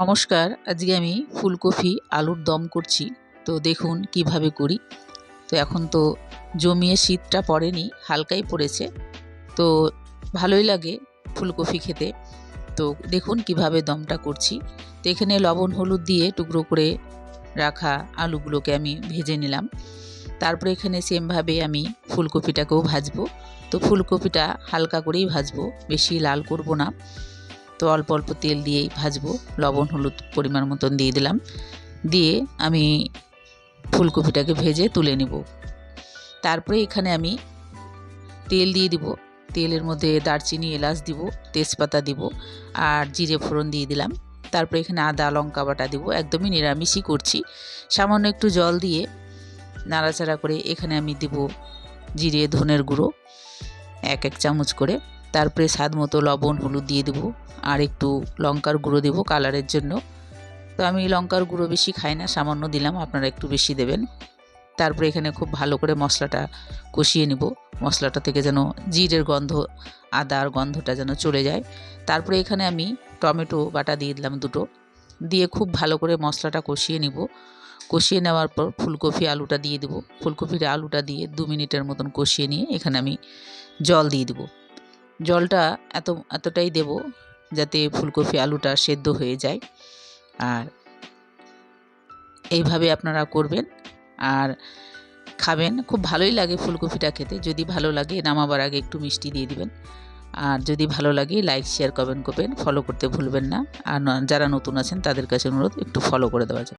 নমস্কার, আজকে আমি ফুলকপি আলুর দম করছি। তো দেখুন কিভাবে করি। তো এখন তো জমিয়ে শীতটা পড়েনি, হালকাই পড়েছে। তো ভালোই লাগে ফুলকপি খেতে। তো দেখুন কিভাবে দমটা করছি। তো এখানে লবণ হলুদ দিয়ে টুকরো করে রাখা আলুগুলোকে আমি ভেজে নিলাম। তারপরে এখানে সেমভাবে আমি ফুলকপিটাকেও ভাজবো। তো ফুলকপিটা হালকা করেই ভাজবো, বেশি লাল করব না। তো অল্প অল্প তেল দিয়েই ভাজবো। লবণ হলুদ পরিমাণ মতন দিয়ে দিলাম, দিয়ে আমি ফুলকপিটাকে ভেজে তুলে নেব। তারপরে এখানে আমি তেল দিয়ে দিব। তেলের মধ্যে দারচিনি এলাচ দিব, তেজপাতা দিব আর জিরে ফোড়ন দিয়ে দিলাম। তারপরে এখানে আদা লঙ্কা বাটা দিব। একদমই নিরামিষই করছি। সামান্য একটু জল দিয়ে নাড়াচাড়া করে এখানে আমি দিব জিরে ধনের গুঁড়ো 1 চামচ করে। তারপরে স্বাদ মতো লবণ হলুদ দিয়ে দেবো আর একটু লঙ্কার গুঁড়ো দেবো কালারের জন্য। তো আমি লঙ্কার গুঁড়ো বেশি খাই না, সামান্য দিলাম, আপনারা একটু বেশি দেবেন। তারপরে এখানে খুব ভালো করে মশলাটা কষিয়ে নেব। মশলাটা থেকে যেন জিরের গন্ধ, আদার গন্ধটা যেন চলে যায়। তারপরে এখানে আমি টমেটো বাটা দিয়ে দিলাম 2টো, দিয়ে খুব ভালো করে মশলাটা কষিয়ে নেব। কষিয়ে নেওয়ার পর ফুলকপি আলুটা দিয়ে দেবো। ফুলকপির আলুটা দিয়ে 2 মিনিটের মতন কষিয়ে নিয়ে এখানে আমি জল দিয়ে দেবো। জলটা এতটাই দেব যাতে ফুলকপি আলুটা সেদ্ধ হয়ে যায়। আর এইভাবে আপনারা করবেন আর খাবেন, খুব ভালোই লাগে ফুলকপিটা খেতে। যদি ভালো লাগে নামাবার আগে একটু মিষ্টি দিয়ে দিবেন। আর যদি ভালো লাগে লাইক শেয়ার কমেন্ট করবেন, ফলো করতে ভুলবেন না। আর যারা নতুন আছেন তাদের কাছে অনুরোধ একটু ফলো করে দেওয়া যায়।